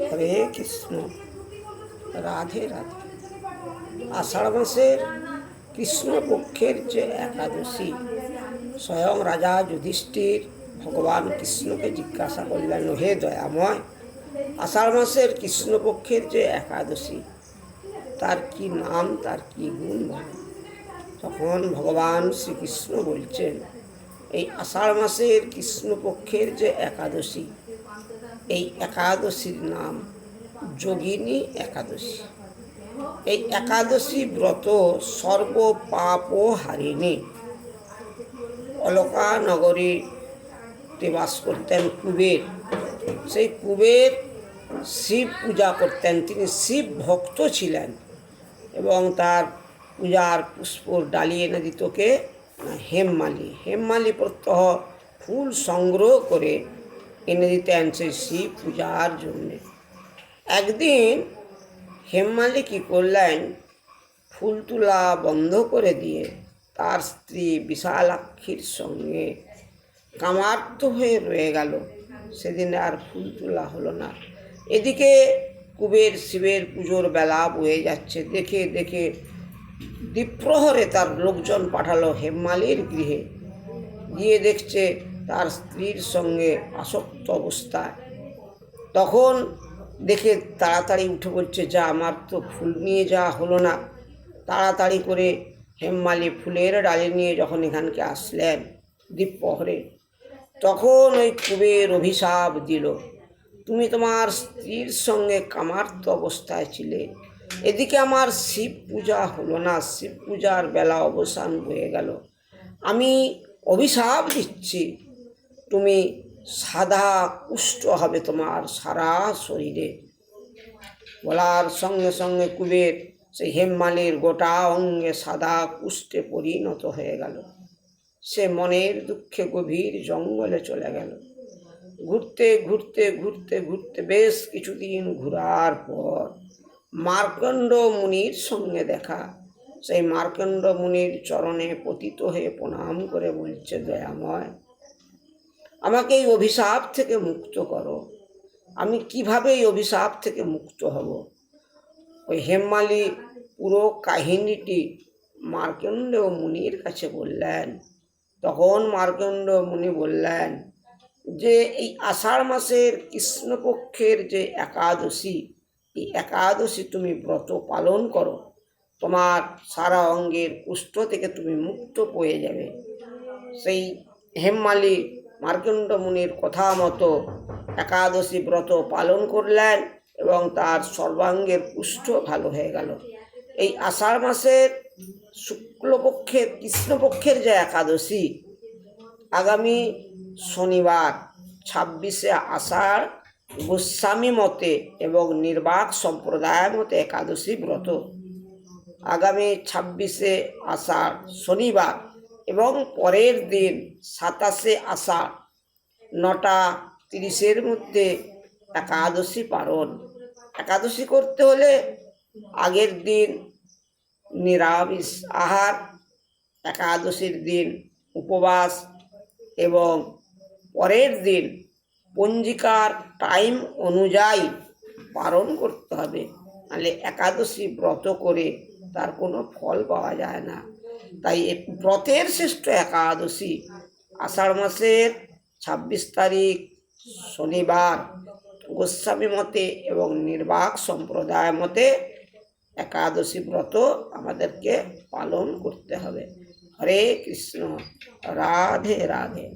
হরে কৃষ্ণ। রাধে রাধে। আষাঢ় মাসের কৃষ্ণপক্ষের যে একাদশী, স্বয়ং রাজা যুধিষ্ঠির ভগবান কৃষ্ণকে জিজ্ঞাসা করলেন, হে দয়াময়, আষাঢ় মাসের কৃষ্ণপক্ষের যে একাদশী, তার কি নাম, তার কি গুণ বলে? তখন ভগবান শ্রীকৃষ্ণ বলছেন, এই আষাঢ় মাসের কৃষ্ণপক্ষের যে একাদশী, এই একাদশীর নাম যোগিনী একাদশী। এই একাদশী ব্রত সর্ব পাপ হারিণী। অলকা নগরীতে বাস করতেন কুবের। সেই কুবের শিব পূজা করতেন, তিনি শিব ভক্ত ছিলেন এবং তার পূজার পুষ্পর ডালি এনে দিত কে? হেমমালি। হেমমালি প্রত্যহ ফুল সংগ্রহ করে এনে দিতেন সেই শিব পূজার জন্যে। একদিন হেমমালি কী করলেন, ফুল তোলা বন্ধ করে দিয়ে তার স্ত্রী বিশালাক্ষীর সঙ্গে কামার্ত হয়ে রয়ে গেল। সেদিন আর ফুল তোলা হলো না। এদিকে কুবের শিবের পুজোর বেলা বয়ে যাচ্ছে। দেখে দেখে দ্বিপ্রহরে তার লোকজন পাঠালো হেমমালির গৃহে। গিয়ে দেখছে তার স্ত্রীর সঙ্গে আসক্ত অবস্থায়। তখন দেখে তাড়াতাড়ি উঠে বলছে, যা, আমার তো ফুল নিয়ে যাওয়া হলো না। তাড়াতাড়ি করে হেমমালি ফুলের ডালি নিয়ে যখন এখানকে আসলেন দ্বিপ্রহরে, তখন ওই কুবের অভিশাপ দিল, তুমি তোমার স্ত্রীর সঙ্গে কামার্ত অবস্থায় ছিলে, এদিকে আমার শিব পূজা হলো না, শিব পূজার বেলা অবসান হয়ে গেল, আমি অভিশাপ দিচ্ছি, তুমি সাদা কুষ্ঠ হবে তোমার সারা শরীরে। বলার সঙ্গে সঙ্গে কুবের সেই হেমমালির গোটা অঙ্গে সাদা কুষ্ঠে পরিণত হয়ে গেল। সে মনের দুঃখে গভীর জঙ্গলে চলে গেল। ঘুরতে ঘুরতে ঘুরতে ঘুরতে বেশ কিছুদিন ঘোরার পর মার্কণ্ড মুনির সঙ্গে দেখা। সেই মার্কণ্ড মুনির চরণে পতিত হয়ে প্রণাম করে বলছে, দয়াময়, আমাকে এই অভিশাপ থেকে মুক্ত করো। আমি কিভাবে এই অভিশাপ থেকে মুক্ত হব? ওই হেমমালি পুরো কাহিনীটি মার্কণ্ড মুনির কাছে বললেন। তখন মার্কণ্ড মুনি বললেন যে এই আষাঢ় মাসের কৃষ্ণপক্ষের যে একাদশী, এই একাদশী তুমি ব্রত পালন করো, তোমার সারা অঙ্গের কুষ্ঠ থেকে তুমি মুক্ত পেয়ে যাবে। সেই হেমমালি মার্কণ্ড মুনির কথা মতো একাদশী ব্রত পালন করলেন এবং তার সর্বাঙ্গের কুষ্ঠ ভালো হয়ে গেল। এই আষাঢ় মাসের শুক্লপক্ষের কৃষ্ণপক্ষের যে একাদশী, আগামী শনিবার 26শে আষাঢ় গোস্বামী মতে এবং নির্বাক সম্প্রদায় মতে একাদশী ব্রত আগামী 26শে আষাঢ় শনিবার এবং পরের দিন 27শে আষাঢ় 9:30-এর মধ্যে একাদশী পালন। একাদশী করতে হলে আগের দিন নিরামিষ আহার, একাদশীর দিন উপবাস এবং পরের দিন পঞ্জিকার টাইম অনুযায়ী পালন করতে হবে। নাহলে একাদশী ব্রত করে তার কোনো ফল পাওয়া যায় না। তাই ব্রতের শ্রেষ্ঠ একাদশী আষাঢ় মাসের 26 তারিখ শনিবার গোস্বামী মতে এবং নির্বাক সম্প্রদায় মতে একাদশী ব্রত আমাদেরকে পালন করতে হবে। হরে কৃষ্ণ। রাধে রাধে।